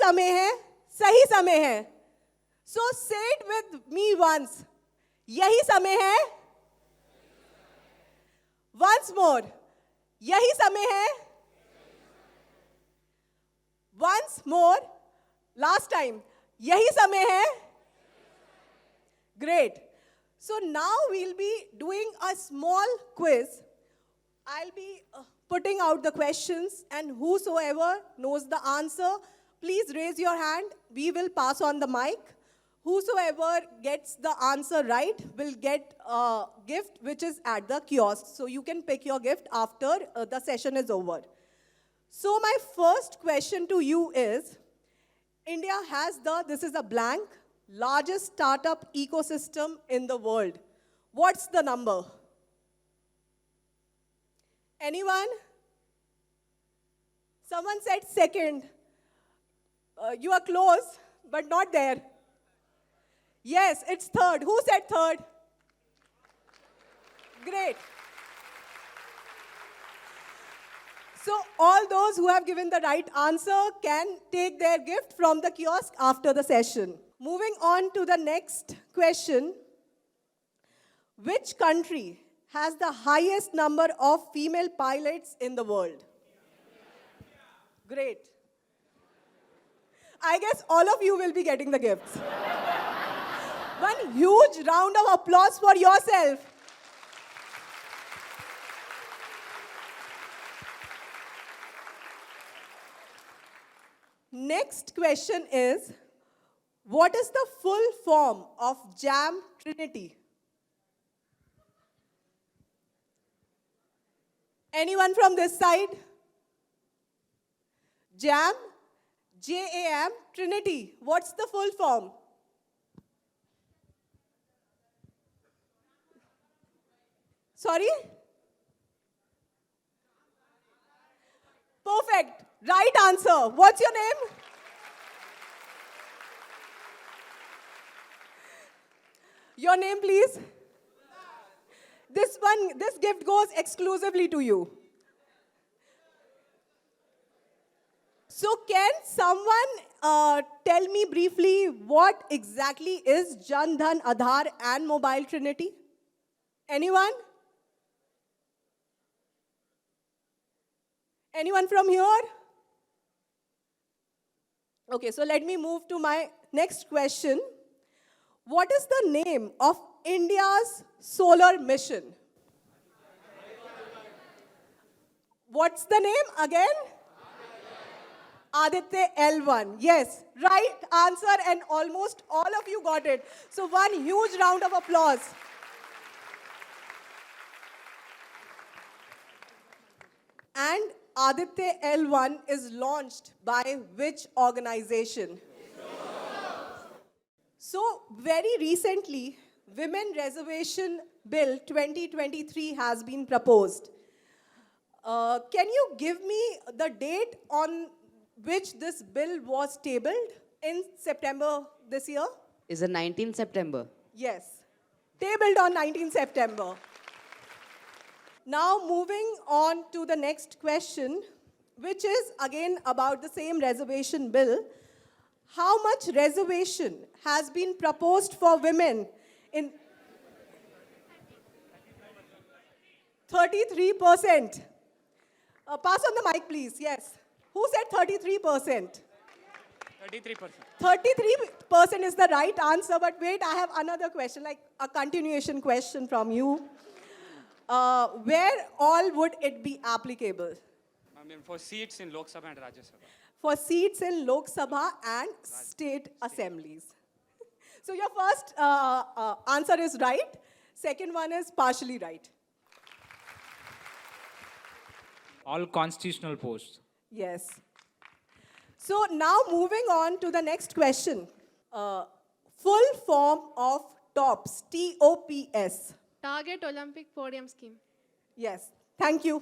समय है, सही समय है. So say it with me once. यही समय है. Once more. यही समय है. Once more. Last time. यही समय है. Great. So now we'll be doing a small quiz. I'll be putting out the questions, and whosoever knows the answer, please raise your hand. We will pass on the mic. Whosoever gets the answer right will get a gift which is at the kiosk. So you can pick your gift after the session is over. So my first question to you is, India has this is a blank, largest startup ecosystem in the world. What's the number? Anyone? Someone said second. You are close, but not there. Yes, it's third. Who said third? Great. So all those who have given the right answer can take their gift from the kiosk after the session. Moving on to the next question. Which country has the highest number of female pilots in the world? Great. I guess all of you will be getting the gifts. One huge round of applause for yourself. Next question is, what is the full form of JAM Trinity? Anyone from this side? JAM, J-A-M, Trinity. What's the full form? Sorry? Perfect. Right answer. What's your name? Your name, please. This gift goes exclusively to you. So can someone tell me briefly what exactly is Jan Dhan, Aadhaar and Mobile Trinity? Anyone? Anyone from here? Okay, so let me move to my next question. What is the name of India's solar mission? What's the name again? Aditya L1. Yes, right answer, and almost all of you got it. So one huge round of applause. And Aditya L1 is launched by which organization? So very recently, Women Reservation Bill 2023 has been proposed. Can you give me the date on which this bill was tabled in September this year? Is it 19 September? Yes, tabled on 19 September. Now moving on to the next question, which is again about the same reservation bill. How much reservation has been proposed for women in 33%? Pass on the mic, please. Yes. Who said 33%? 33%. 33% is the right answer, but wait, I have another question, like a continuation question from you. Where all would it be applicable? I mean, for seats in Lok Sabha and Rajya Sabha. For seats in Lok Sabha and state assemblies. So your first answer is right. Second one is partially right. All constitutional posts. Yes. So now moving on to the next question. Full form of TOPS, T-O-P-S. Target Olympic Podium Scheme. Yes, thank you.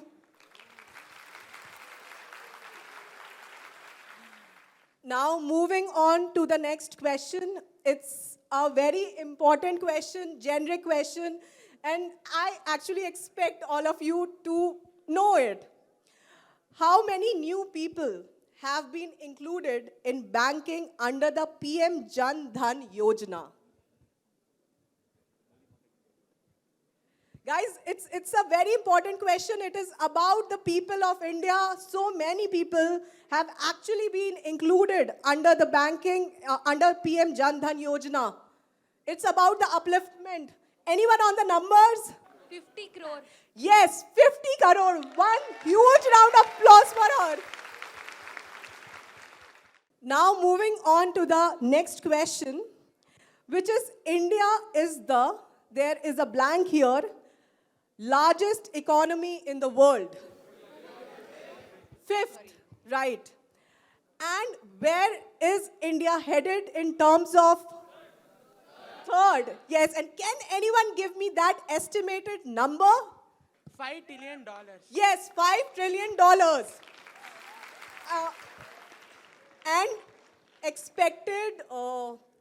Now moving on to the next question. It's a very important question, generic question, and I actually expect all of you to know it. How many new people have been included in banking under the PM Jan Dhan Yojana? Guys, it's a very important question. It is about the people of India. So many people have actually been included under the banking, under PM Jan Dhan Yojana. It's about the upliftment. Anyone on the numbers? 50 crore. Yes, 50 crore. One huge round of applause for her. Now moving on to the next question, which is there is a blank here, largest economy in the world. Fifth, right. And where is India headed in terms of third? Yes, and can anyone give me that estimated number? $5 trillion. Yes, $5 trillion. And expected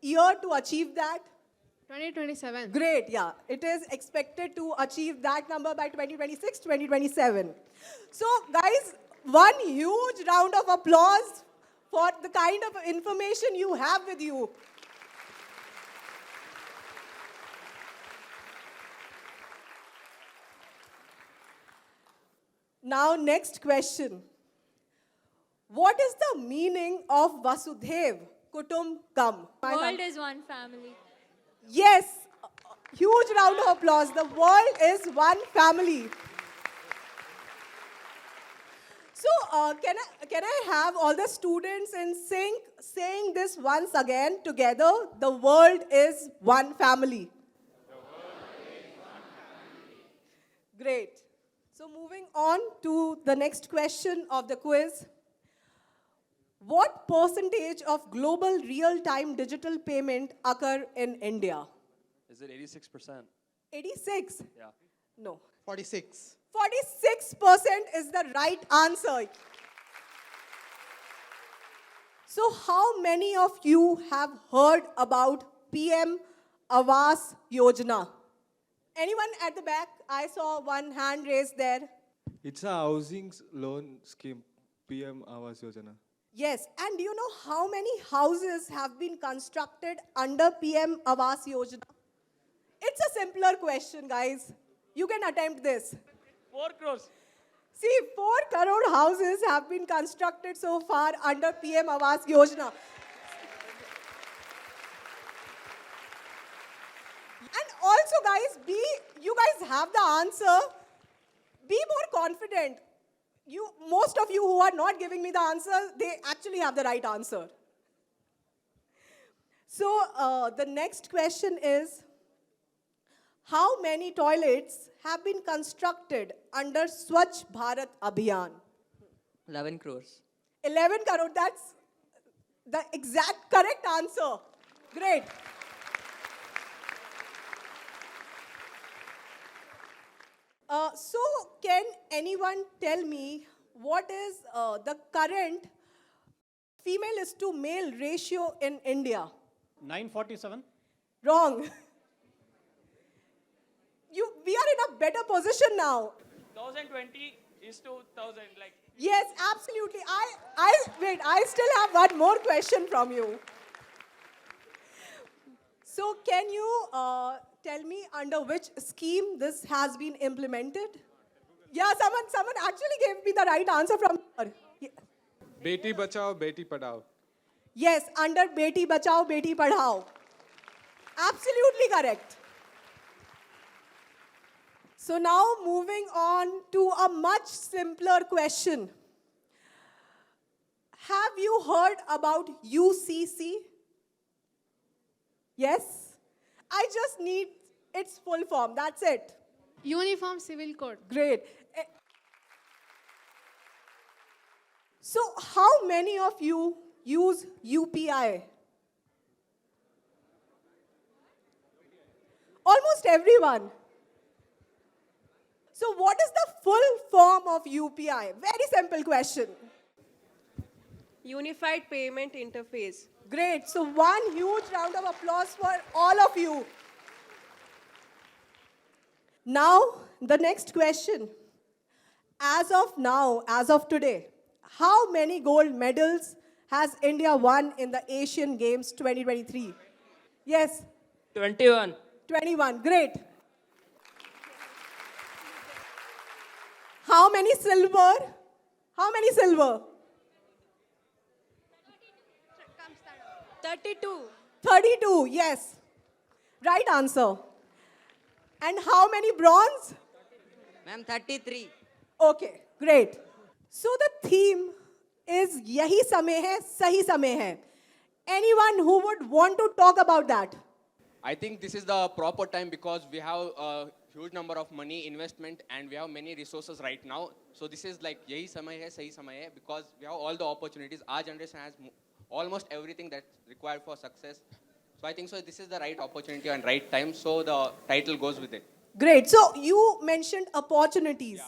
year to achieve that? 2027. Great, yeah. It is expected to achieve that number by 2026, 2027. So, guys, one huge round of applause for the kind of information you have with you. Now, next question. What is the meaning of Vasudhaiv Kutumbakam? World is one family. Yes, huge round of applause. The world is one family. So, can I have all the students in sync saying this once again together? The world is one family. Great. So, moving on to the next question of the quiz. What percentage of global real-time digital payment occur in India? Is it 86%? 86? Yeah. No. 46. 46% is the right answer. So how many of you have heard about PM Awas Yojana? Anyone at the back? I saw one hand raised there. It's a housing loan scheme, PM Awas Yojana. Yes, and do you know how many houses have been constructed under PM Awas Yojana? It's a simpler question, guys. You can attempt this. 4 crores. See, 4 crore houses have been constructed so far under PM Awas Yojana. And also, guys, you guys have the answer. Be more confident. Most of you who are not giving me the answer, they actually have the right answer. So, the next question is, how many toilets have been constructed under Swachh Bharat Abhiyan? 11 crores. 11 crore, that's the exact correct answer. Great. So, can anyone tell me what is the current female is to male ratio in India? 947. Wrong. We are in a better position now. 1020 is to 1000. Like. Yes, absolutely. Wait, I still have one more question from you. So, can you tell me under which scheme this has been implemented? Yeah, someone actually gave me the right answer from here. Yeah. Beti Bachao, Beti Padhao. Yes, under Beti Bachao, Beti Padhao. Absolutely correct. So now moving on to a much simpler question. Have you heard about UCC? Yes? I just need its full form, that's it. Uniform Civil Code. Great. So how many of you use UPI? Almost everyone. So what is the full form of UPI? Very simple question. Unified Payment Interface. Great. So one huge round of applause for all of you. Now, the next question. As of now, as of today, How many gold medals has India won in the Asian Games 2023? Yes, 21. 21. Great. How many silver? How many silver? 32. 32. Yes. Right answer. And how many bronze? Ma'am, 33. Okay, great. So the theme is yahi samay hai, sahi samay hai. Anyone who would want to talk about that? I think this is the proper time because we have a huge number of money investment and we have many resources right now. So this is like yahi samay hai, sahi samay hai because we have all the opportunities. Our generation has almost everything that's required for success. So I think so this is the right opportunity and right time. So the title goes with it. Great. So you mentioned opportunities.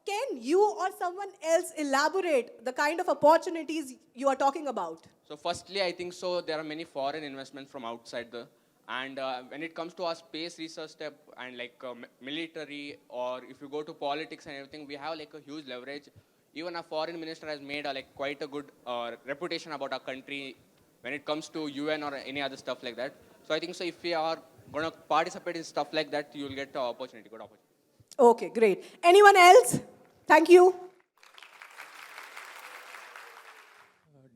Can you or someone else elaborate the kind of opportunities you are talking about? So firstly, I think so there are many foreign investments from outside the and when it comes to our space research step and like military or if you go to politics and everything, we have like a huge leverage. Even our foreign minister has made like quite a good reputation about our country when it comes to UN or any other stuff like that. So I think so if we are going to participate in stuff like that, you will get the opportunity, good opportunity. Okay, great. Anyone else? Thank you.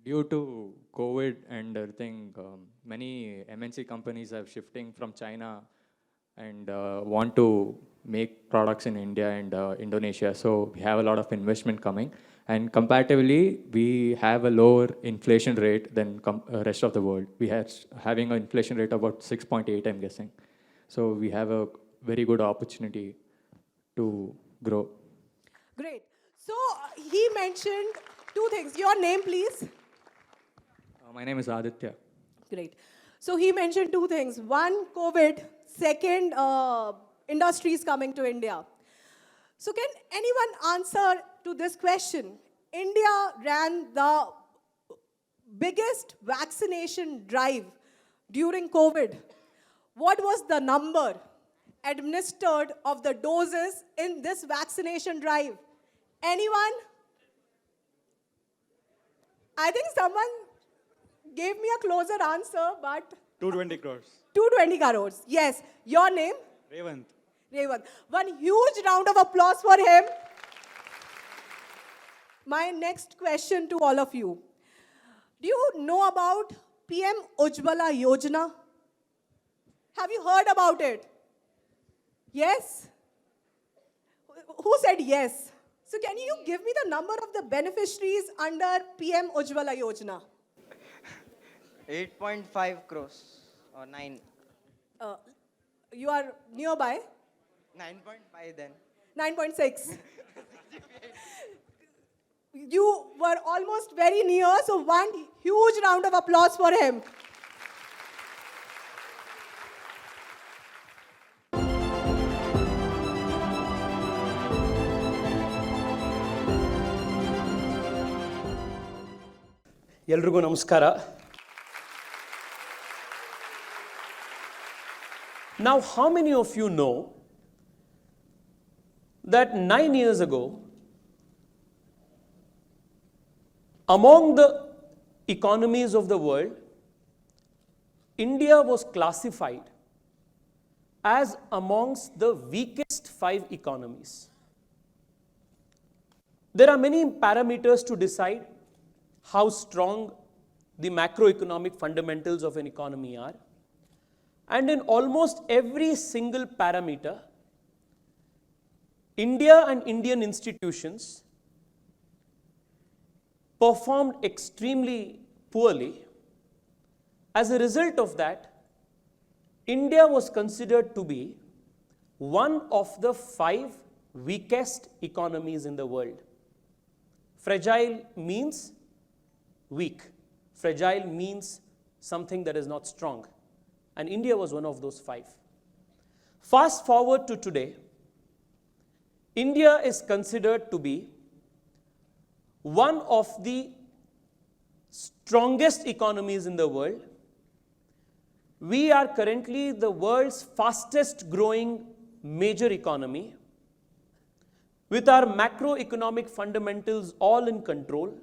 Due to COVID and everything, many MNC companies are shifting from China and want to make products in India and Indonesia. So we have a lot of investment coming. And comparatively, we have a lower inflation rate than rest of the world. We are having an inflation rate of about 6.8, I'm guessing. So we have a very good opportunity to grow. Great. So he mentioned two things. Your name, please. My name is Aditya. Great. So he mentioned two things. One, COVID. Second, industries coming to India. So can anyone answer to this question? India ran the biggest vaccination drive during COVID. What was the number administered of the doses in this vaccination drive? Anyone? I think someone gave me a closer answer, but 220 crores. 220 crores. Yes. Your name? Revant. Revant. One huge round of applause for him. My next question to all of you. Do you know about PM Ujjwala Yojana? Have you heard about it? Yes? Who said yes? So can you give me the number of the beneficiaries under PM Ujjwala Yojana? 8.5 crores or 9. You are nearby. 9.5 then. 9.6. You were almost very near, so one huge round of applause for him. ಎಲ್ರಿಗೂ ನಮಸ್ಕಾರ. Now, how many of you know that 9 years ago, among the economies of the world, India was classified as amongst the weakest 5 economies? There are many parameters to decide how strong the macroeconomic fundamentals of an economy are. And in almost every single parameter, India and Indian institutions performed extremely poorly. As a result of that, India was considered to be one of the 5 weakest economies in the world. Fragile means weak. Fragile means something that is not strong. And India was one of those 5. Fast forward to today, India is considered to be one of the strongest economies in the world. We are currently the world's fastest growing major economy. with our macroeconomic fundamentals all in control,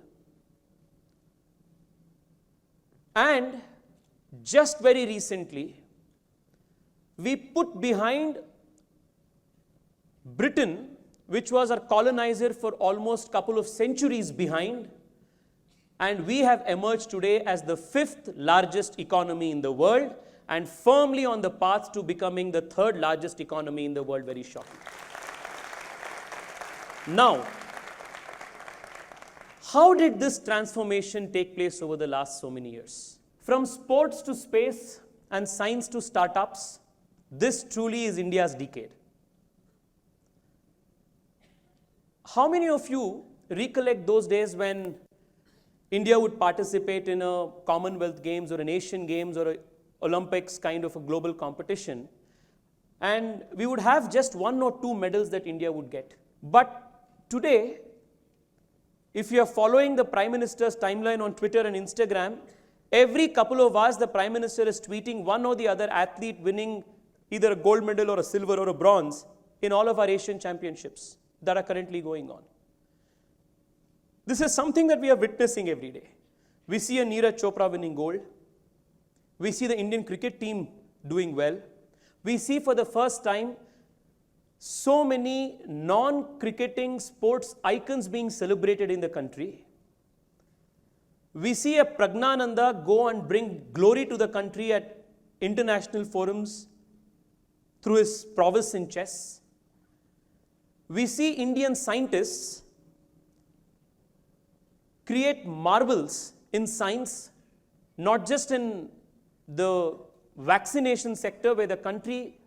and just very recently, we put behind Britain, which was our colonizer for almost couple of centuries behind, and we have emerged today as the 5th largest economy in the world and firmly on the path to becoming the 3rd largest economy in the world very shortly. Now, how did this transformation take place over the last so many years? From sports to space and science to startups, this truly is India's decade. How many of you recollect those days when India would participate in a Commonwealth Games or an Asian Games or an Olympics kind of a global competition, and we would have just 1 or 2 medals that India would get? But today, if you are following the Prime Minister's timeline on Twitter and Instagram, every couple of hours the Prime Minister is tweeting one or the other athlete winning either a gold medal or a silver or a bronze in all of our Asian championships that are currently going on. This is something that we are witnessing every day. We see a Neeraj Chopra winning gold. We see the Indian cricket team doing well. We see for the first time so many non-cricketing sports icons being celebrated in the country. We see a Pragnananda go and bring glory to the country at international forums through his prowess in chess. We see Indian scientists create marvels in science, not just in the vaccination sector where the country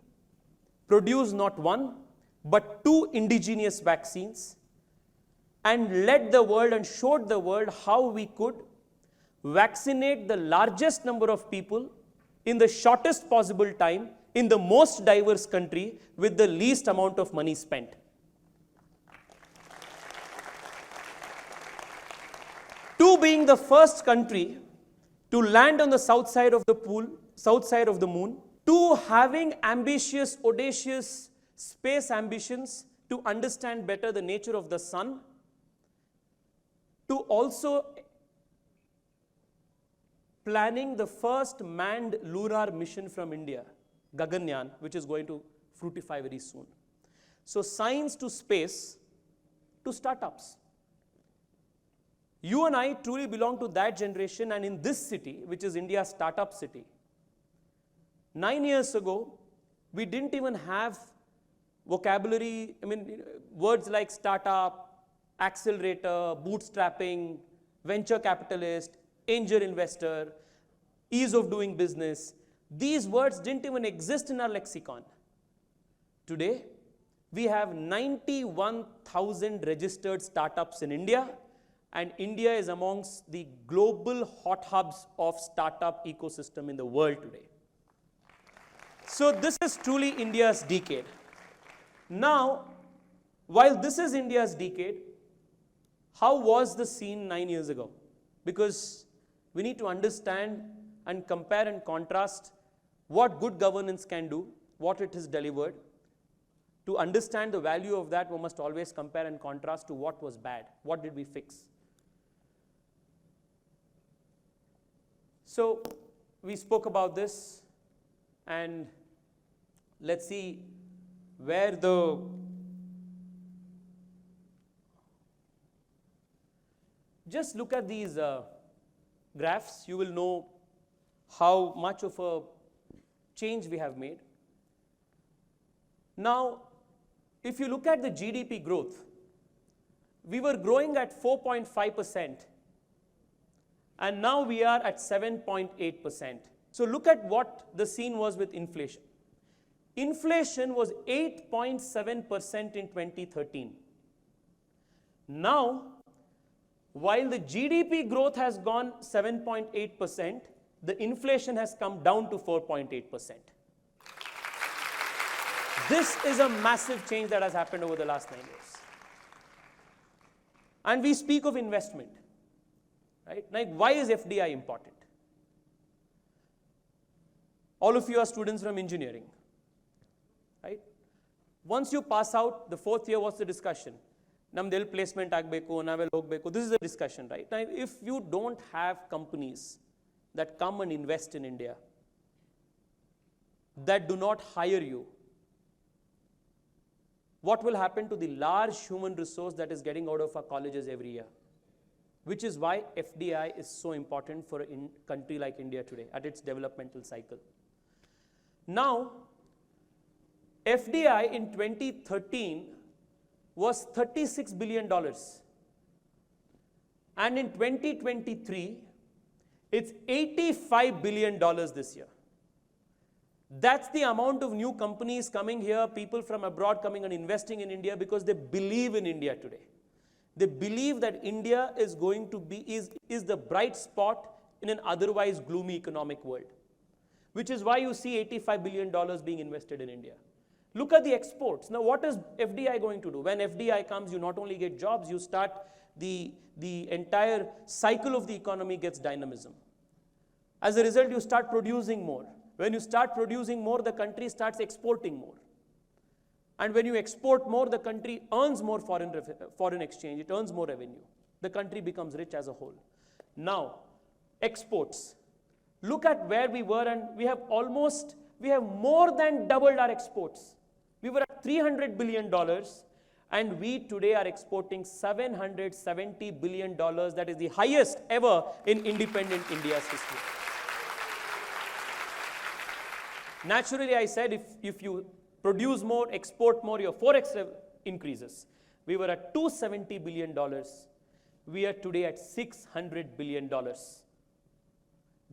produced not 1, but 2 indigenous vaccines and led the world and showed the world how we could vaccinate the largest number of people in the shortest possible time in the most diverse country with the least amount of money spent. Two, being the first country to land on the south side of the moon. 2, having ambitious, audacious space ambitions to understand better the nature of the sun. To also planning the first manned lunar mission from India, Gaganyaan, which is going to fructify very soon. So science to space to startups. You and I truly belong to that generation, and in this city, which is India's startup city, 9 years ago, we didn't even have vocabulary, words like startup, accelerator, bootstrapping, venture capitalist, angel investor, ease of doing business. These words didn't even exist in our lexicon. Today, we have 91,000 registered startups in India, and India is amongst the global hot hubs of startup ecosystem in the world today. So this is truly India's decade. Now, while this is India's decade, how was the scene 9 years ago? Because we need to understand and compare and contrast what good governance can do, what it has delivered. To understand the value of that, we must always compare and contrast to what was bad. What did we fix? So we spoke about this, and let's see where the just look at these graphs. You will know how much of a change we have made. Now, if you look at the GDP growth, we were growing at 4.5%, and now we are at 7.8%. So look at what the scene was with inflation. Inflation was 8.7% in 2013. Now, while the GDP growth has gone 7.8%, the inflation has come down to 4.8%. This is a massive change that has happened over the last 9 years. And we speak of investment, right? Like, why is FDI important? All of you are students from engineering, right? Once you pass out, the 4th year, what's the discussion? ನಮ್ದು ಎಲ್ಲಿ placement ಆಗಬೇಕು, ನಾವೆಲ್ಲಿ ಹೋಗಬೇಕು. This is a discussion, right? Now, if you don't have companies that come and invest in India, that do not hire you, what will happen to the large human resource that is getting out of our colleges every year? Which is why FDI is so important for a country like India today at its developmental cycle. Now, FDI in 2013 was $36 billion. And in 2023, it's $85 billion this year. That's the amount of new companies coming here, people from abroad coming and investing in India because they believe in India today. They believe that India is going to be, is the bright spot in an otherwise gloomy economic world. Which is why you see $85 billion being invested in India. Look at the exports. Now, what is FDI going to do? When FDI comes, you not only get jobs, you start the entire cycle of the economy gets dynamism. As a result, you start producing more. When you start producing more, the country starts exporting more. And when you export more, the country earns more foreign exchange. It earns more revenue. The country becomes rich as a whole. Now, exports. Look at where we were, and we have more than doubled our exports. We were at $300 billion, and we today are exporting $770 billion. That is the highest ever in independent India's history. Naturally, I said if you produce more, export more, your forex increases. We were at $270 billion. We are today at $600 billion.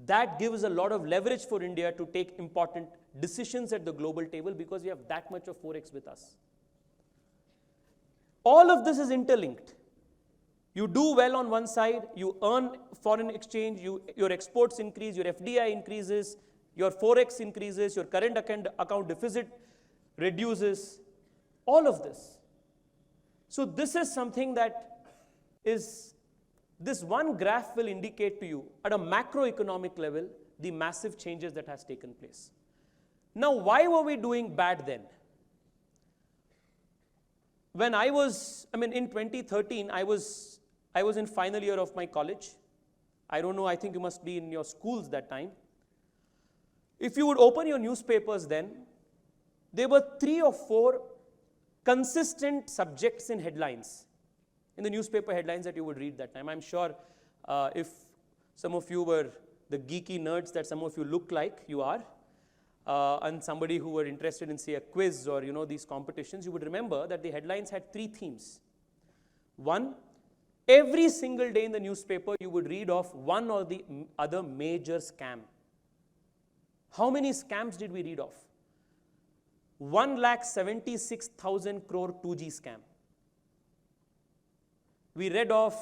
That gives a lot of leverage for India to take important decisions at the global table because we have that much of forex with us. All of this is interlinked. You do well on one side, you earn foreign exchange, your exports increase, your FDI increases, your forex increases, your current account deficit reduces, all of this. So this is something that is, this one graph will indicate to you at a macroeconomic level the massive changes that has taken place. Now, why were we doing bad then? When in 2013, I was in final year of my college. I don't know, I think you must be in your schools that time. If you would open your newspapers then, there were 3 or 4 consistent subjects in headlines, in the newspaper headlines that you would read that time. I'm sure if some of you were the geeky nerds that some of you look like, you are, and somebody who were interested in, say, a quiz or, these competitions, you would remember that the headlines had 3 themes. One, every single day in the newspaper, you would read of one or the other major scam. How many scams did we read of? 1,76,000 crore 2G scam. We read of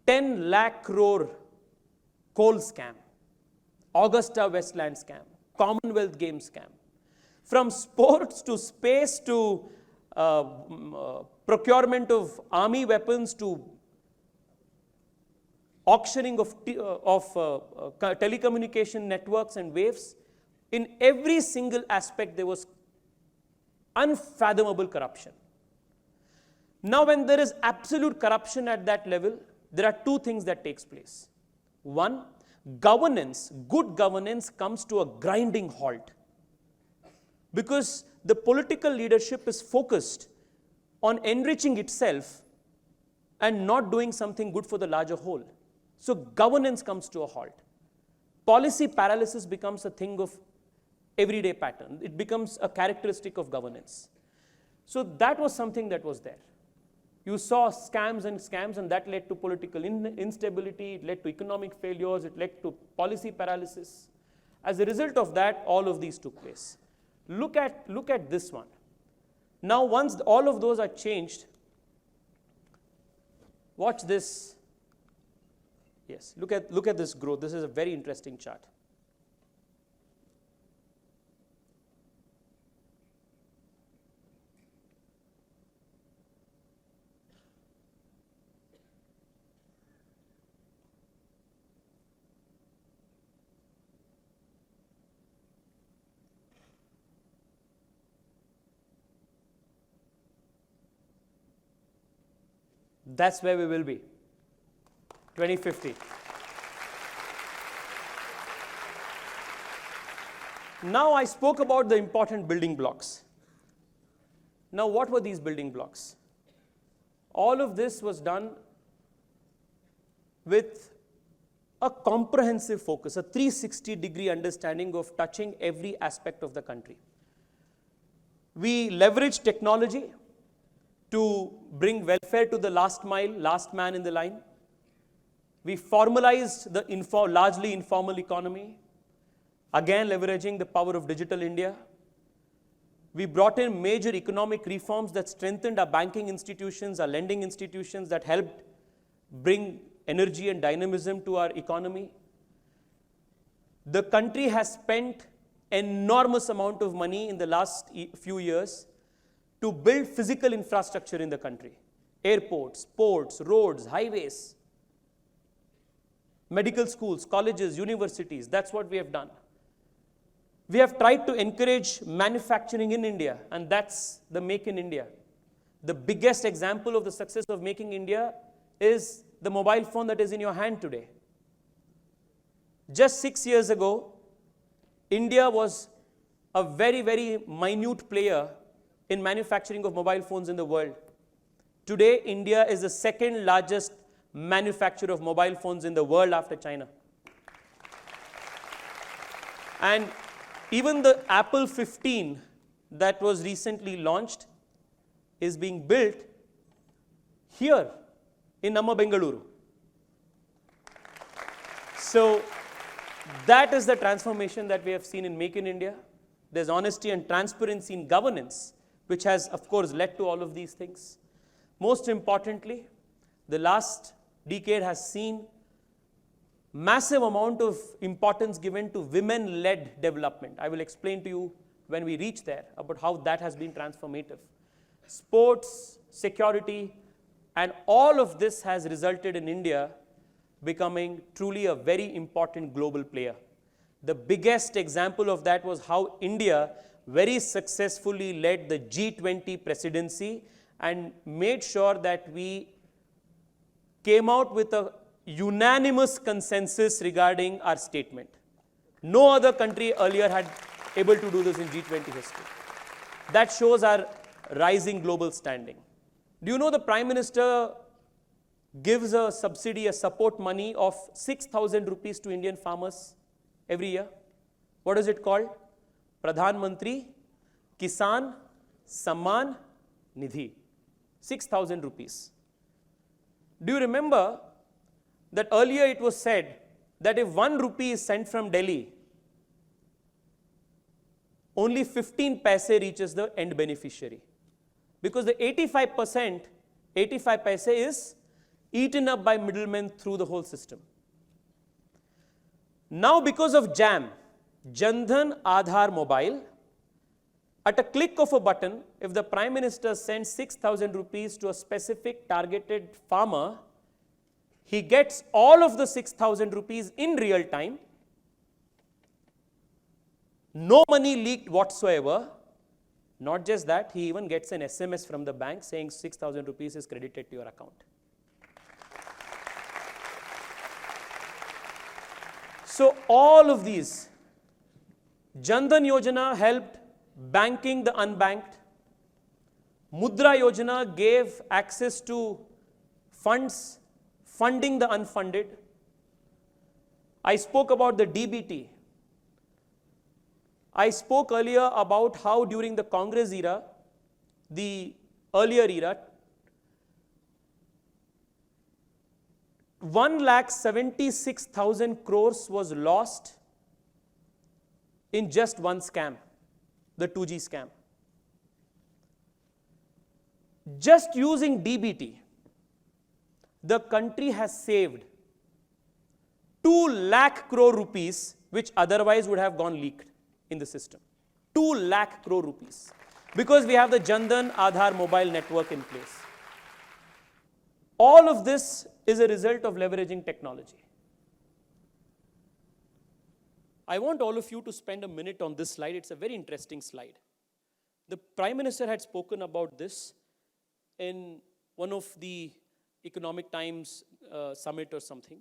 10 lakh crore coal scam, Augusta Westland scam, Commonwealth Games scam. From sports to space to procurement of army weapons to auctioning of telecommunication networks and waves, in every single aspect there was unfathomable corruption. Now, when there is absolute corruption at that level, there are 2 things that takes place. One, governance, good governance comes to a grinding halt because the political leadership is focused on enriching itself and not doing something good for the larger whole. So governance comes to a halt. Policy paralysis becomes a thing of everyday pattern. It becomes a characteristic of governance. So that was something that was there. You saw scams, and that led to political instability, it led to economic failures, it led to policy paralysis. As a result of that, all of these took place. Look at this one. Now, once all of those are changed, watch this. Yes, look at this growth. This is a very interesting chart. That's where we will be. 2050. Now I spoke about the important building blocks. Now what were these building blocks? All of this was done with a comprehensive focus, a 360-degree understanding of touching every aspect of the country. We leveraged technology to bring welfare to the last mile, last man in the line. We formalized the largely informal economy, again leveraging the power of digital India. We brought in major economic reforms that strengthened our banking institutions, our lending institutions, that helped bring energy and dynamism to our economy. The country has spent enormous amount of money in the last few years to build physical infrastructure in the country. Airports, ports, roads, highways, medical schools, colleges, universities. That's what we have done. We have tried to encourage manufacturing in India, and that's the Make in India. The biggest example of the success of Making India is the mobile phone that is in your hand today. Just 6 years ago, India was a very, very minute player in manufacturing of mobile phones in the world. Today, India is the second largest manufacturer of mobile phones in the world after China. And even the Apple 15 that was recently launched is being built here in Namma Bengaluru. So that is the transformation that we have seen in Make in India. There's honesty and transparency in governance, which has, of course, led to all of these things. Most importantly, the last decade has seen massive amount of importance given to women-led development. I will explain to you when we reach there about how that has been transformative. Sports, security, and all of this has resulted in India becoming truly a very important global player. The biggest example of that was how India very successfully led the G20 presidency and made sure that we came out with a unanimous consensus regarding our statement. No other country earlier had able to do this in G20 history. That shows our rising global standing. Do you know the Prime Minister gives a subsidy, a support money of 6,000 rupees to Indian farmers every year? What is it called? Pradhan Mantri Kisan Samman Nidhi. 6,000 rupees. Do you remember that earlier it was said that if 1 rupee is sent from Delhi, only 15 paise reaches the end beneficiary? Because the 85 paise is eaten up by middlemen through the whole system. Now because of JAM, Jandhan Aadhaar Mobile, at a click of a button, if the Prime Minister sends 6,000 rupees to a specific targeted farmer, he gets all of the 6,000 rupees in real time, no money leaked whatsoever. Not just that, he even gets an SMS from the bank saying 6,000 rupees is credited to your account. So all of these, Jandhan Yojana helped banking the unbanked. Mudra Yojana gave access to funds, funding the unfunded. I spoke about the DBT. I spoke earlier about how during the Congress era, the earlier era, 1,76,000 crores was lost in just one scam, the 2G scam. Just using DBT, the country has saved 2 lakh crore rupees, which otherwise would have gone leaked in the system. 2 lakh crore rupees. Because we have the Jandhan Aadhaar mobile network in place. All of this is a result of leveraging technology. I want all of you to spend a minute on this slide. It's a very interesting slide. The Prime Minister had spoken about this in one of the Economic Times summit or something.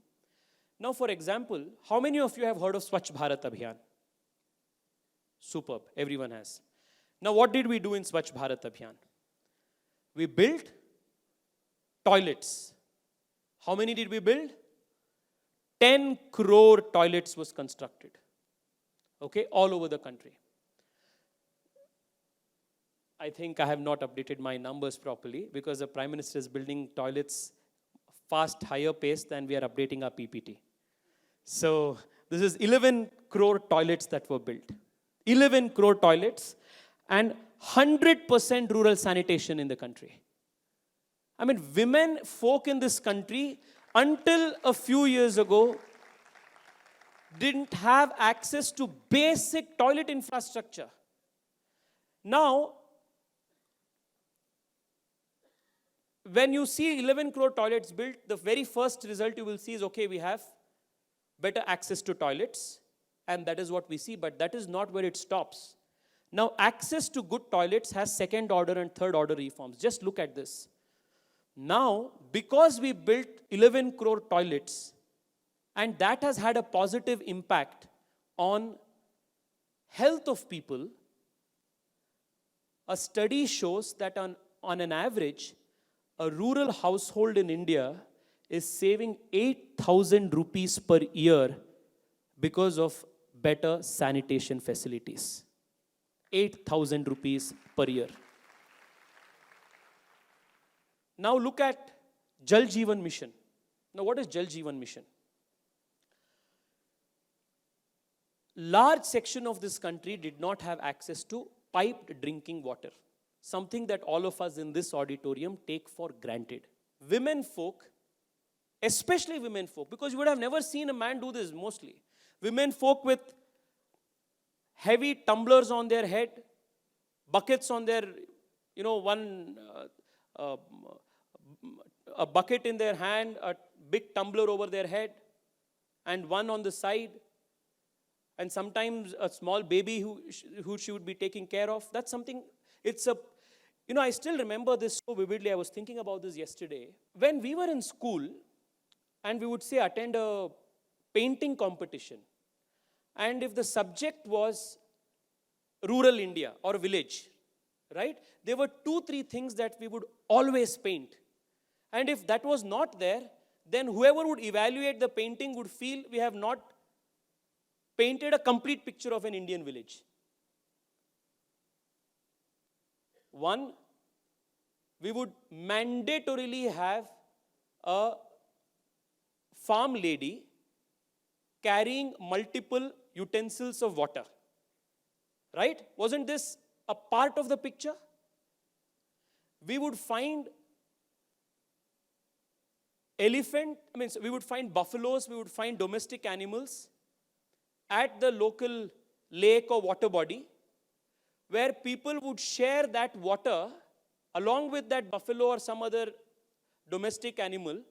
Now, for example, how many of you have heard of Swachh Bharat Abhiyan? Superb, everyone has. Now, what did we do in Swachh Bharat Abhiyan? We built toilets. How many did we build? 10 crore toilets was constructed. Okay, all over the country. I think I have not updated my numbers properly because the Prime Minister is building toilets fast, higher pace than we are updating our PPT. So this is 11 crore toilets that were built. 11 crore toilets and 100% rural sanitation in the country. I mean, women folk in this country, until a few years ago, didn't have access to basic toilet infrastructure. Now, when you see 11 crore toilets built, the very first result you will see is, okay, we have better access to toilets, and that is what we see, but that is not where it stops. Now, access to good toilets has second order and third order reforms. Just look at this. Now, because we built 11 crore toilets, and that has had a positive impact on health of people, a study shows that on an average, a rural household in India is saving 8,000 rupees per year because of better sanitation facilities. 8,000 rupees per year. Now look at Jal Jeevan Mission. Now what is Jal Jeevan Mission? Large section of this country did not have access to piped drinking water. Something that all of us in this auditorium take for granted. Women folk, especially women folk, because you would have never seen a man do this mostly. Women folk with heavy tumblers on their head, buckets on their, a bucket in their hand, a big tumbler over their head, and one on the side, and sometimes a small baby who she would be taking care of. That's something, I still remember this so vividly. I was thinking about this yesterday. When we were in school, and we would say attend a painting competition, and if the subject was rural India or village, right? There were 2-3 things that we would always paint. And if that was not there, then whoever would evaluate the painting would feel we have not painted a complete picture of an Indian village. One, we would mandatorily have a farm lady carrying multiple utensils of water. Right? Wasn't this a part of the picture? We would find we would find buffaloes, we would find domestic animals at the local lake or water body, where people would share that water along with that buffalo or some other domestic animal.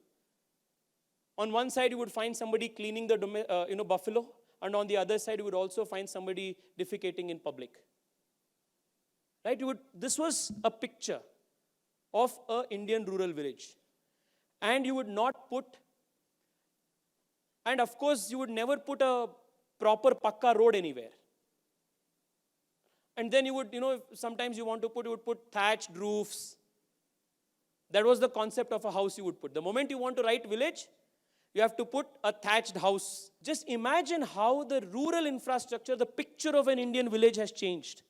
On one side, you would find somebody cleaning the buffalo, and on the other side, you would also find somebody defecating in public. Right? This was a picture of an Indian rural village. And you would not put, and of course, you would never put a proper pakka road anywhere. And then you would, sometimes you would put thatched roofs. That was the concept of a house you would put. The moment you want to write village, you have to put a thatched house. Just imagine how the rural infrastructure, the picture of an Indian village has changed.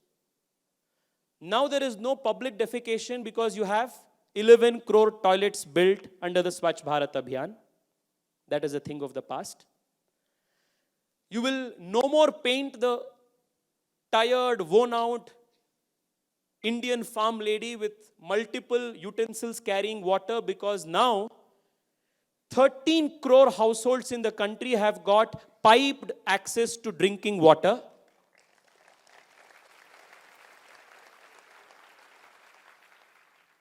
Now there is no public defecation because you have 11 crore toilets built under the Swachh Bharat Abhiyan. That is a thing of the past. You will no more paint the tired, worn out Indian farm lady with multiple utensils carrying water, because now 13 crore households in the country have got piped access to drinking water.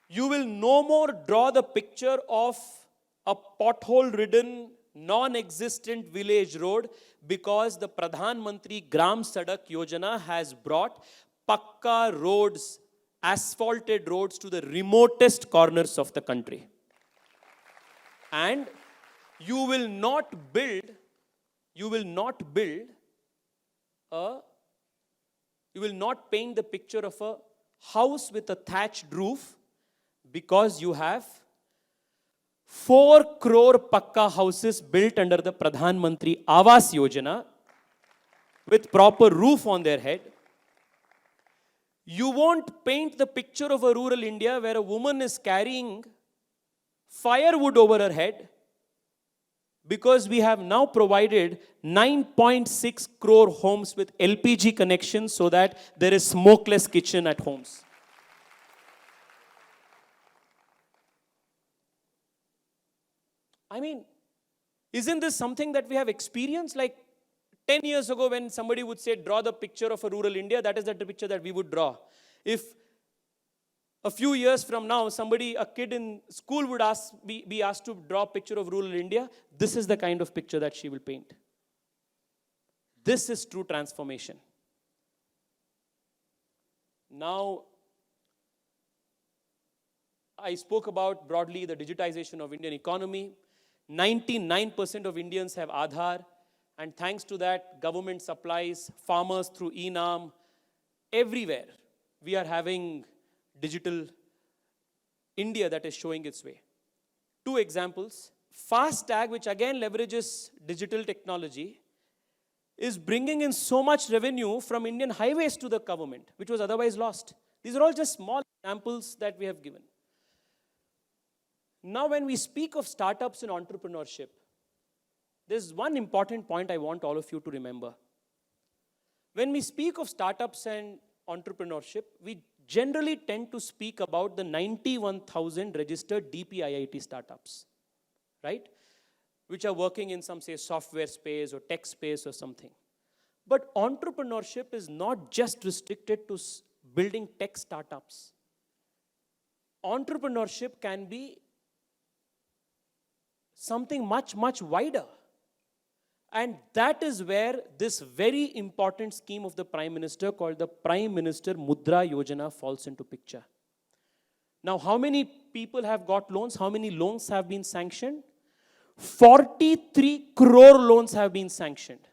You will no more draw the picture of a pothole-ridden, non-existent village road, because the Pradhan Mantri Gram Sadak Yojana has brought pakka roads, asphalted roads to the remotest corners of the country. And you will not build you will not paint the picture of a house with a thatched roof because you have 4 crore pakka houses built under the Pradhan Mantri Awas Yojana with proper roof on their head. You won't paint the picture of a rural India where a woman is carrying firewood over her head because we have now provided 9.6 crore homes with LPG connections so that there is smokeless kitchen at homes. I mean, isn't this something that we have experienced? Like 10 years ago when somebody would say, draw the picture of a rural India, that is the picture that we would draw. If a few years from now, a kid in school would be asked to draw a picture of rural India, this is the kind of picture that she will paint. This is true transformation. Now, I spoke about broadly the digitization of Indian economy. 99% of Indians have Aadhaar, and thanks to that, government supplies, farmers through e-Naam, everywhere we are having digital India that is showing its way. 2 examples. FASTag, which again leverages digital technology, is bringing in so much revenue from Indian highways to the government, which was otherwise lost. These are all just small examples that we have given. Now, when we speak of startups and entrepreneurship, there's one important point I want all of you to remember. When we speak of startups and entrepreneurship, we generally tend to speak about the 91,000 registered DPIIT startups, right? Which are working in some, say, software space or tech space or something. But entrepreneurship is not just restricted to building tech startups. Entrepreneurship can be something much, much wider. And that is where this very important scheme of the Prime Minister called the Prime Minister Mudra Yojana falls into picture. Now, how many people have got loans? How many loans have been sanctioned? 43 crore loans have been sanctioned.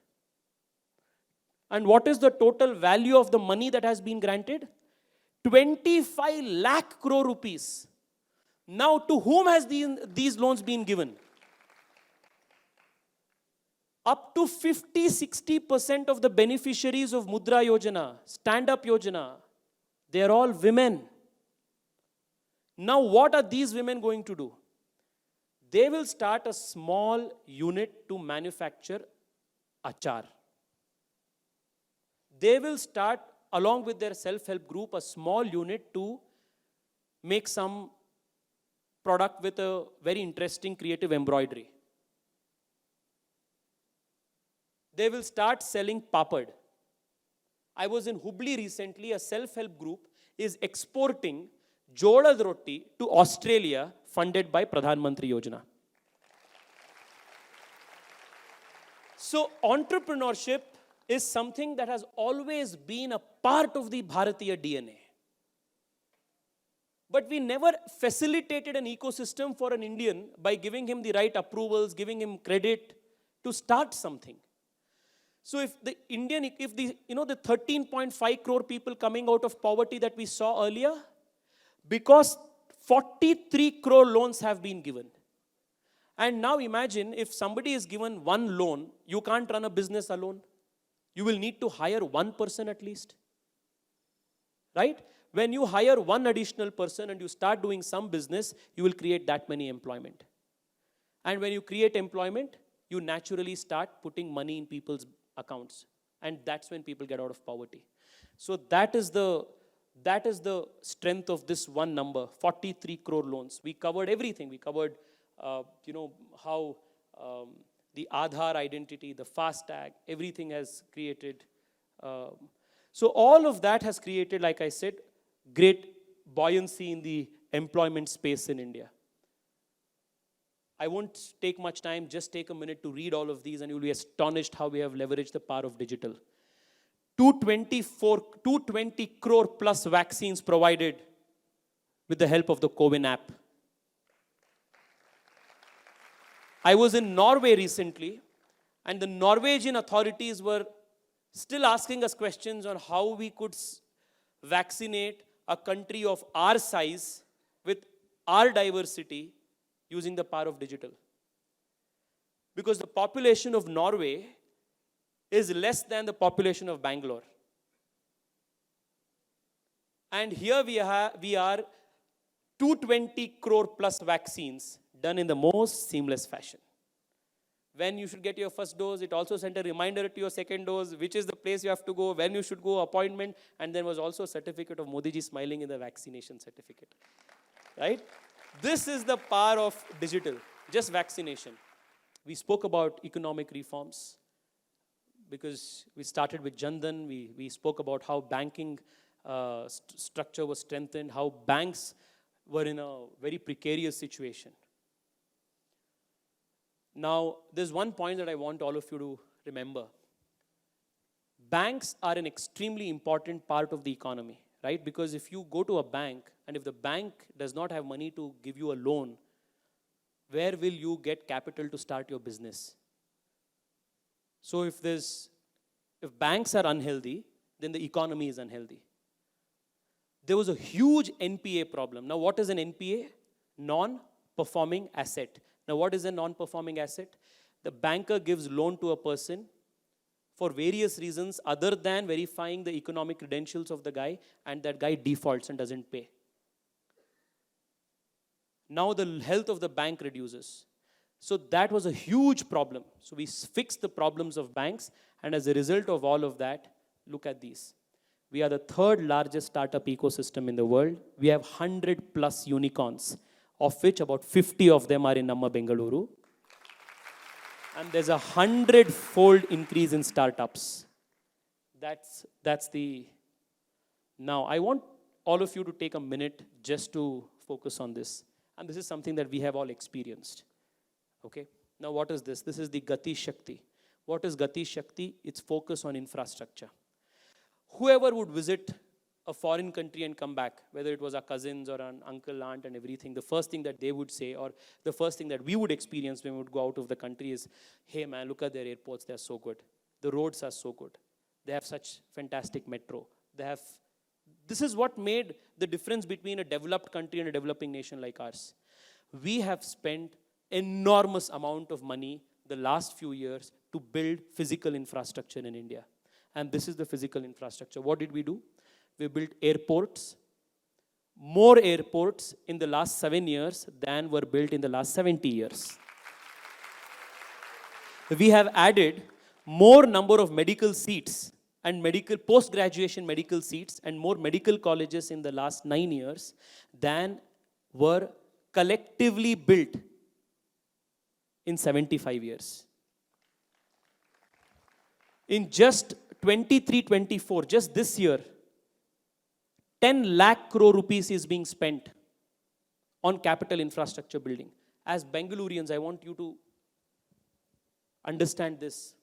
And what is the total value of the money that has been granted? 25 lakh crore rupees. Now, to whom has these loans been given? Up to 50-60% of the beneficiaries of Mudra Yojana, Stand-Up Yojana, they are all women. Now, what are these women going to do? They will start a small unit to manufacture achar. They will start, along with their self-help group, a small unit to make some product with a very interesting creative embroidery. They will start selling papad. I was in Hubli recently. A self-help group is exporting jolad roti to Australia, funded by Pradhan Mantri Yojana. So entrepreneurship is something that has always been a part of the Bharatiya DNA. But we never facilitated an ecosystem for an Indian by giving him the right approvals, giving him credit to start something. So if the 13.5 crore people coming out of poverty that we saw earlier, because 43 crore loans have been given. And now imagine if somebody is given one loan, you can't run a business alone. You will need to hire one person at least. Right? When you hire one additional person and you start doing some business, you will create that many employment. And when you create employment, you naturally start putting money in people's accounts. And that's when people get out of poverty. So that is the strength of this one number, 43 crore loans. We covered everything. We covered, how the Aadhaar identity, the FASTag, everything has created. So all of that has created, like I said, great buoyancy in the employment space in India. I won't take much time, just take a minute to read all of these and you'll be astonished how we have leveraged the power of digital. 220 crore plus vaccines provided with the help of the COVID app. I was in Norway recently, and the Norwegian authorities were still asking us questions on how we could vaccinate a country of our size with our diversity using the power of digital. Because the population of Norway is less than the population of Bangalore. And here we are 220 crore plus vaccines done in the most seamless fashion. When you should get your first dose, it also sent a reminder to your second dose, which is the place you have to go, when you should go, appointment, and there was also a certificate of Modi ji smiling in the vaccination certificate. Right? This is the power of digital, just vaccination. We spoke about economic reforms because we started with Jan Dhan. We spoke about how banking structure was strengthened, how banks were in a very precarious situation. Now, there's one point that I want all of you to remember. Banks are an extremely important part of the economy, right? Because if you go to a bank, and if the bank does not have money to give you a loan, where will you get capital to start your business? So if banks are unhealthy, then the economy is unhealthy. There was a huge NPA problem. Now, what is an NPA? Non-performing asset. Now, what is a non-performing asset? The banker gives loan to a person for various reasons other than verifying the economic credentials of the guy, and that guy defaults and doesn't pay. Now the health of the bank reduces. So that was a huge problem. So we fixed the problems of banks, and as a result of all of that, look at these. We are the third largest startup ecosystem in the world. We have 100 plus unicorns, of which about 50 of them are in Namma Bengaluru. And there's a 100-fold increase in startups. That's the... Now, I want all of you to take a minute just to focus on this. And this is something that we have all experienced. Okay? Now, what is this? This is the Gati Shakti. What is Gati Shakti? It's focus on infrastructure. Whoever would visit a foreign country and come back, whether it was our cousins or an uncle, aunt and everything, the first thing that they would say, or the first thing that we would experience when we would go out of the country is, hey man, look at their airports, they're so good. The roads are so good. They have such fantastic metro. This is what made the difference between a developed country and a developing nation like ours. We have spent enormous amount of money the last few years to build physical infrastructure in India. And this is the physical infrastructure. What did we do? We built airports, more airports in the last 7 years than were built in the last 70 years. We have added more number of medical seats and post-graduation medical seats and more medical colleges in the last 9 years than were collectively built in 75 years. In just 23-24, just this year, 10 lakh crore rupees is being spent on capital infrastructure building. As Bangaloreans, I want you to understand this.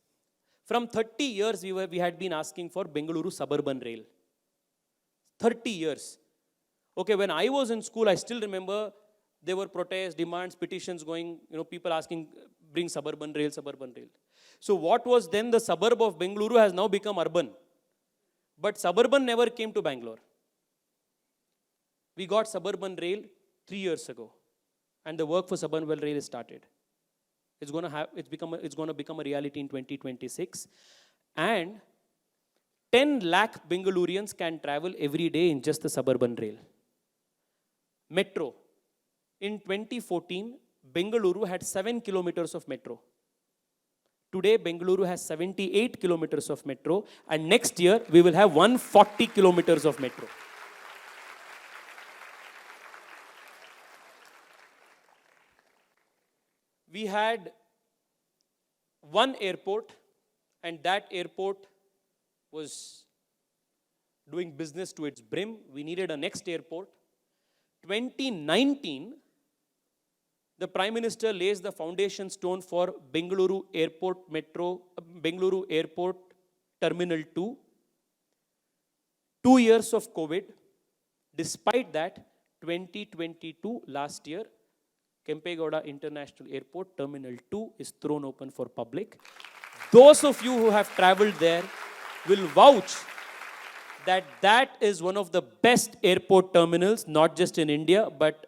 From 30 years, we had been asking for Bengaluru suburban rail. 30 years. Okay, when I was in school, I still remember there were protests, demands, petitions going, people asking, bring suburban rail, suburban rail. So what was then the suburb of Bengaluru has now become urban. But suburban never came to Bangalore. We got suburban rail 3 years ago, and the work for suburban rail is started. It's going to become a reality in 2026, and 10 lakh Bengalurians can travel every day in just the suburban rail. Metro. In 2014, Bengaluru had 7 kilometers of metro. Today, Bengaluru has 78 kilometers of metro, and next year we will have 140 kilometers of metro. We had one airport, and that airport was doing business to its brim. We needed a next airport. 2019, the Prime Minister lays the foundation stone for Bengaluru Airport Metro, Bengaluru Airport Terminal 2. 2 years of COVID. Despite that, 2022, last year, Kempegowda International Airport, Terminal 2 is thrown open for public. Those of you who have traveled there will vouch that that is one of the best airport terminals, not just in India, but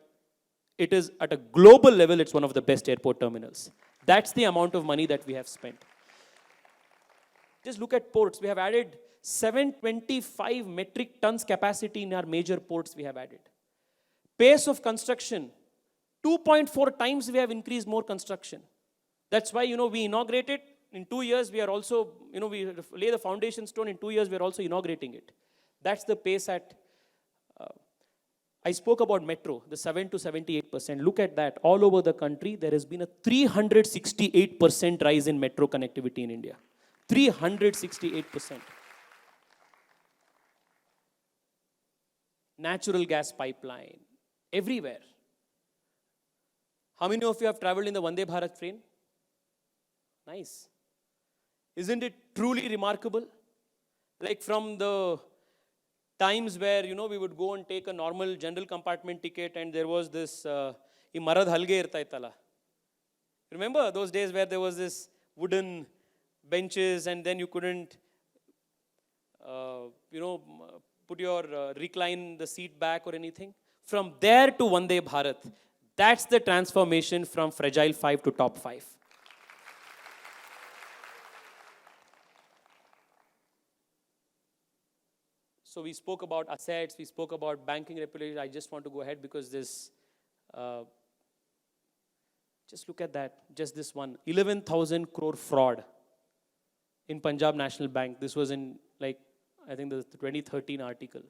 it is at a global level, it's one of the best airport terminals. That's the amount of money that we have spent. Just look at ports. We have added 725 metric tons capacity in our major ports we have added. Pace of construction, 2.4 times we have increased more construction. That's why, we inaugurated. In 2 years, we are also, we lay the foundation stone. In 2 years, we are also inaugurating it. That's the pace at, I spoke about metro, the 7 to 78%. Look at that. All over the country, there has been a 368% rise in metro connectivity in India. 368%. Natural gas pipeline, everywhere. How many of you have traveled in the Vande Bharat train? Nice. Isn't it truly remarkable? Like from the times where, we would go and take a normal general compartment ticket and there was this, Marad halge irta itala. Remember those days where there was this wooden benches and then you couldn't, put your recline the seat back or anything? From there to Vande Bharat, that's the transformation from fragile 5 to top 5. So we spoke about assets, we spoke about banking regulation. I just want to go ahead because this, just look at that, just this one, 11,000 crore fraud in Punjab National Bank. This was in I think the 2013 article.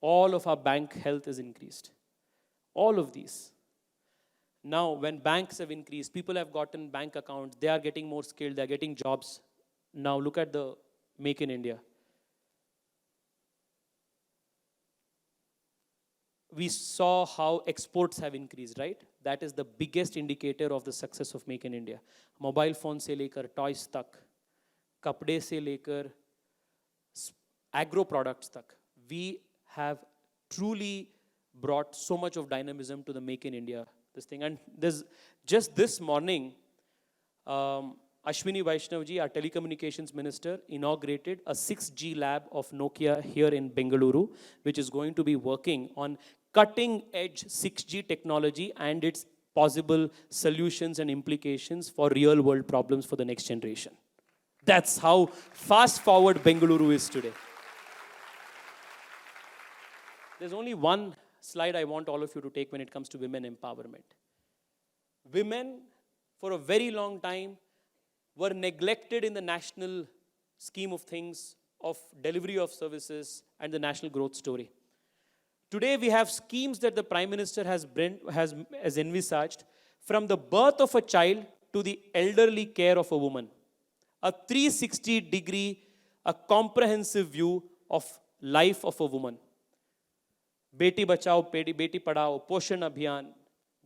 All of our bank health is increased. All of these. Now, when banks have increased, people have gotten bank accounts, they are getting more skilled, they are getting jobs. Now look at the Make in India. We saw how exports have increased, right? That is the biggest indicator of the success of Make in India. Mobile phone se lekar toys tak, kapde se lekar agro products tak. We have truly brought so much of dynamism to the Make in India, this thing. And there's just this morning, Ashwini Vaishnavji, our telecommunications minister, inaugurated a 6G lab of Nokia here in Bengaluru, which is going to be working on cutting-edge 6G technology and its possible solutions and implications for real-world problems for the next generation. That's how fast-forward Bengaluru is today. There's only one slide I want all of you to take when it comes to women empowerment. Women, for a very long time, were neglected in the national scheme of things, of delivery of services and the national growth story. Today we have schemes that the Prime Minister has envisaged, from the birth of a child to the elderly care of a woman. A 360-degree, a comprehensive view of life of a woman. Beti Bachao, Beti Padhao, Poshan Abhiyan,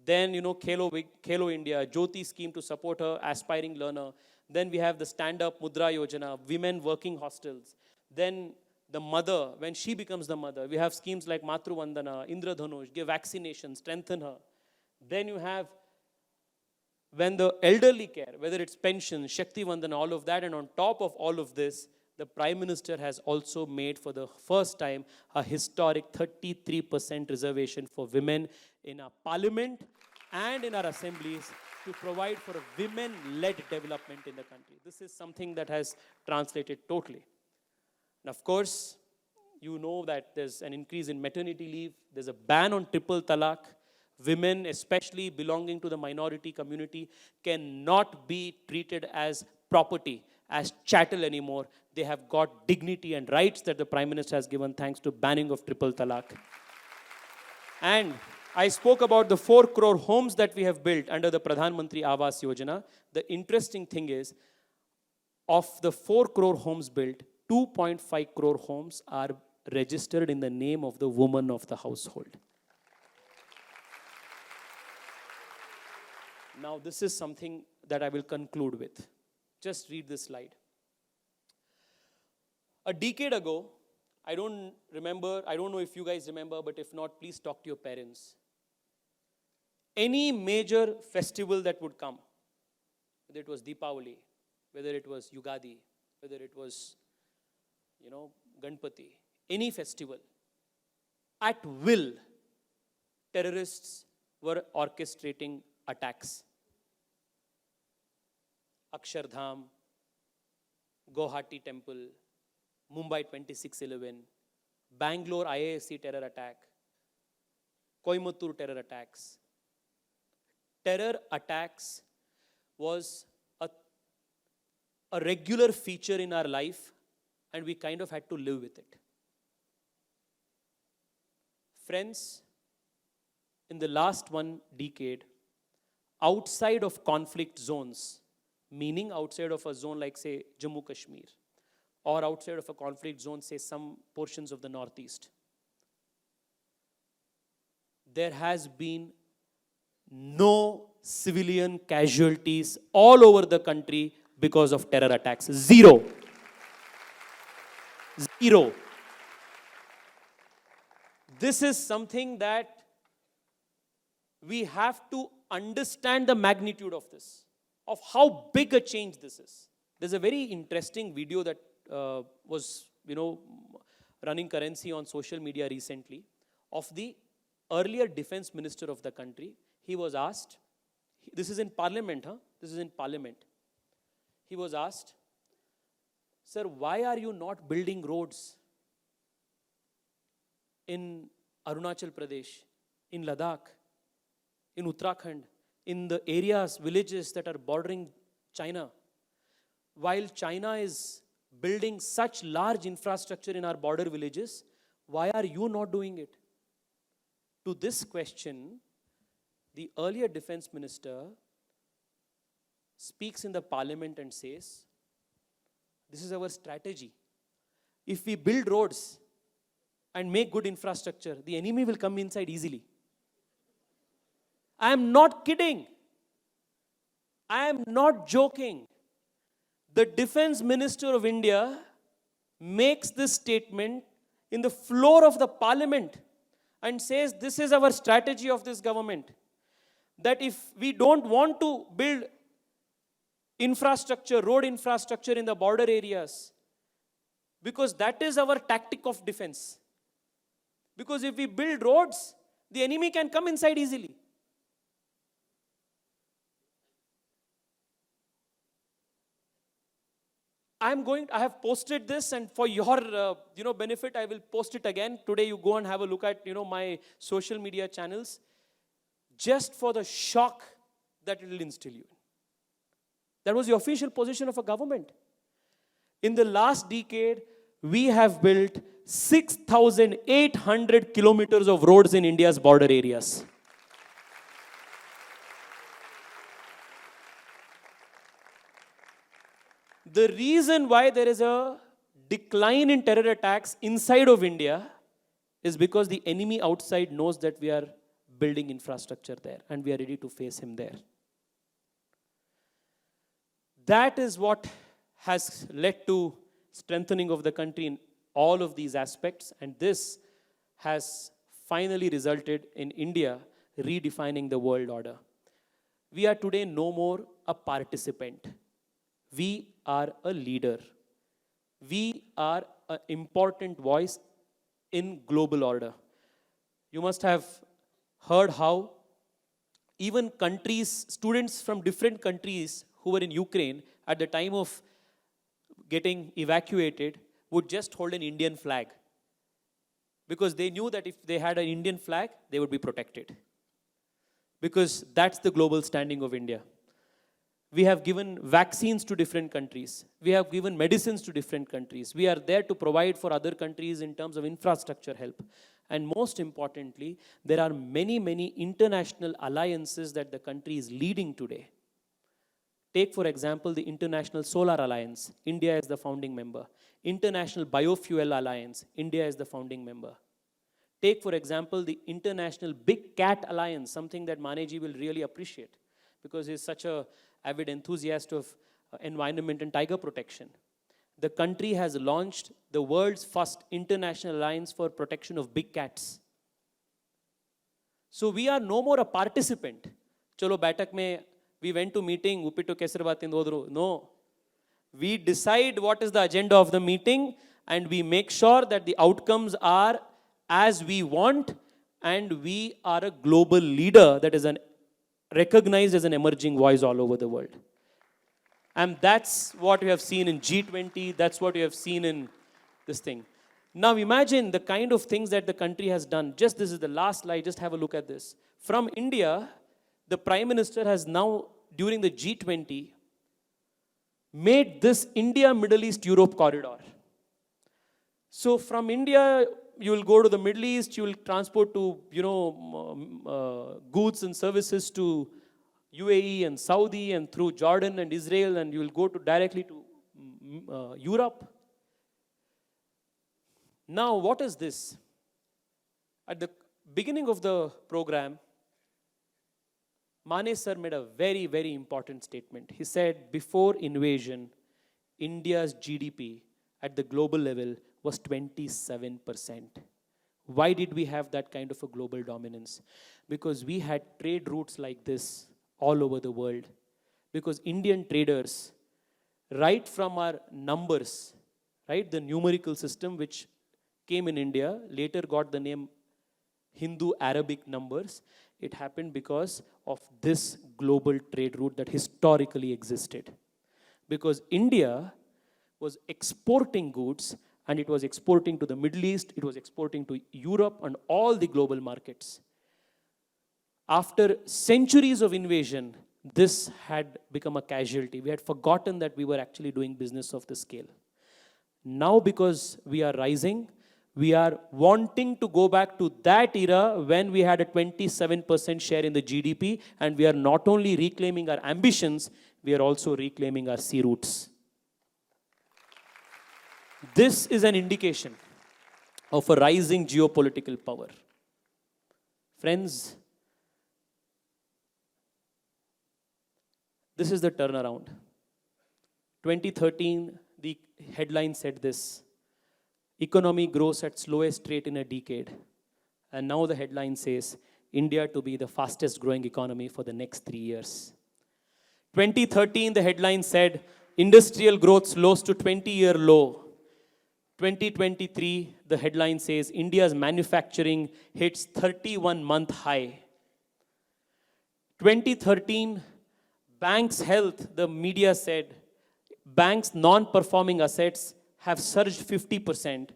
then, Khelo India, Jyoti scheme to support her aspiring learner. Then we have the Stand-Up Mudra Yojana, women working hostels. Then the mother, when she becomes the mother, we have schemes like Matru Vandana, Indradhanush, give vaccination, strengthen her. Then you have, when the elderly care, whether it's pension, Shakti Vandana, all of that, and on top of all of this, the Prime Minister has also made for the first time a historic 33% reservation for women in our parliament and in our assemblies to provide for a women-led development in the country. This is something that has translated totally. And of course, you know that there's an increase in maternity leave. There's a ban on triple talaq. Women, especially belonging to the minority community, cannot be treated as property, as chattel anymore. They have got dignity and rights that the Prime Minister has given thanks to banning of triple talaq. And I spoke about the 4 crore homes that we have built under the Pradhan Mantri Awas Yojana. The interesting thing is, of the 4 crore homes built, 2.5 crore homes are registered in the name of the woman of the household. Now, this is something that I will conclude with. Just read this slide. A decade ago, I don't know if you guys remember, but if not, please talk to your parents. any major festival that would come, whether it was Deepavali, whether it was Yugadi, whether it was, Ganpati, any festival, at will, terrorists were orchestrating attacks. Akshardham, Guwahati Temple, Mumbai 2611, Bangalore IISc terror attack, Coimbatore terror attacks. Terror attacks was a regular feature in our life, and we kind of had to live with it. Friends, in the last 1 decade, outside of conflict zones, meaning outside of a zone like, say, Jammu Kashmir, or outside of a conflict zone, say, some portions of the Northeast, there has been no civilian casualties all over the country because of terror attacks. Zero. Zero. This is something that we have to understand the magnitude of this, of how big a change this is. There's a very interesting video that was, running currency on social media recently of the earlier defense minister of the country. He was asked, this is in Parliament, This is in Parliament. He was asked, sir, why are you not building roads in Arunachal Pradesh, in Ladakh, in Uttarakhand, in the areas, villages that are bordering China? While China is building such large infrastructure in our border villages, why are you not doing it? To this question, the earlier defense minister speaks in the parliament and says, this is our strategy. If we build roads and make good infrastructure, the enemy will come inside easily. I am not kidding. I am not joking. The defense minister of India makes this statement in the floor of the parliament and says, this is our strategy of this government. That if we don't want to build infrastructure, road infrastructure in the border areas, because that is our tactic of defense. Because if we build roads, the enemy can come inside easily. I have posted this, and for your benefit, I will post it again. Today you go and have a look at my social media channels, just for the shock that it will instill you. That was the official position of a government. In the last decade, we have built 6,800 kilometers of roads in India's border areas. The reason why there is a decline in terror attacks inside of India is because the enemy outside knows that we are building infrastructure there and we are ready to face him there. That is what has led to strengthening of the country in all of these aspects, and this has finally resulted in India redefining the world order. We are today no more a participant. We are a leader. We are an important voice in global order. You must have heard how even countries, students from different countries who were in Ukraine at the time of getting evacuated would just hold an Indian flag, because they knew that if they had an Indian flag, they would be protected. Because that's the global standing of India. We have given vaccines to different countries. We have given medicines to different countries. We are there to provide for other countries in terms of infrastructure help. And most importantly, there are many, many international alliances that the country is leading today. Take, for example, the International Solar Alliance. India is the founding member. International Biofuel Alliance. India is the founding member. Take, for example, the International Big Cat Alliance, something that Maneji will really appreciate, because he's such an avid enthusiast of environment and tiger protection. The country has launched the world's first international alliance for protection of big cats. So we are no more a participant. Chalo बैठक में we went to meeting, Upittu Kesarabhat Indodru. No. We decide what is the agenda of the meeting and we make sure that the outcomes are as we want, and we are a global leader that is recognized as an emerging voice all over the world. And that's what we have seen in G20, that's what we have seen in this thing. Now imagine the kind of things that the country has done. Just this is the last slide, just have a look at this. From India, the Prime Minister has now, during the G20, made this India, Middle East, Europe corridor. So from India, you will go to the Middle East, you will transport to, goods and services to UAE and Saudi and through Jordan and Israel, and you will go to directly to Europe. Now, what is this? At the beginning of the program, Mane sir made a very, very important statement. He said, before invasion, India's GDP at the global level was 27%. Why did we have that kind of a global dominance? Because we had trade routes like this all over the world. Because Indian traders, right from our numbers, right, the numerical system which came in India, later got the name Hindu-Arabic numbers. It happened because of this global trade route that historically existed. Because India was exporting goods, and it was exporting to the Middle East, it was exporting to Europe and all the global markets. After centuries of invasion, this had become a casualty. We had forgotten that we were actually doing business of this scale. Now, because we are rising, we are wanting to go back to that era when we had a 27% share in the GDP, and we are not only reclaiming our ambitions, we are also reclaiming our sea routes. This is an indication of a rising geopolitical power. Friends, this is the turnaround. 2013, the headline said this: economy grows at slowest rate in a decade. And now the headline says, India to be the fastest growing economy for the next 3 years. 2013, the headline said, industrial growth slows to 20-year low. 2023, the headline says, India's manufacturing hits 31-month high. 2013, banks' health, the media said, banks' non-performing assets have surged 50%.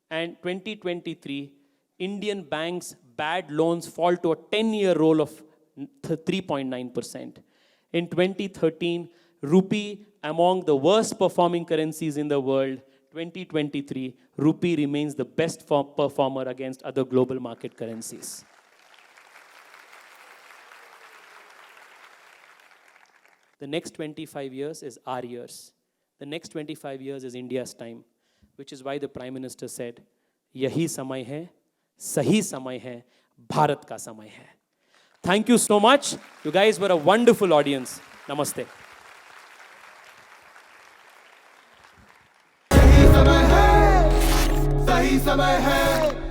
And 2023, Indian banks' bad loans fall to a 10-year roll of 3.9%. In 2013, rupee among the worst performing currencies in the world, 2023, rupee remains the best performer against other global market currencies. The next 25 years is our years. The next 25 years is India's time, which is why the Prime Minister said, yahi samay hai, sahi samay hai, Bharat ka samay hai. Thank you so much. You guys were a wonderful audience. Namaste. सही समय है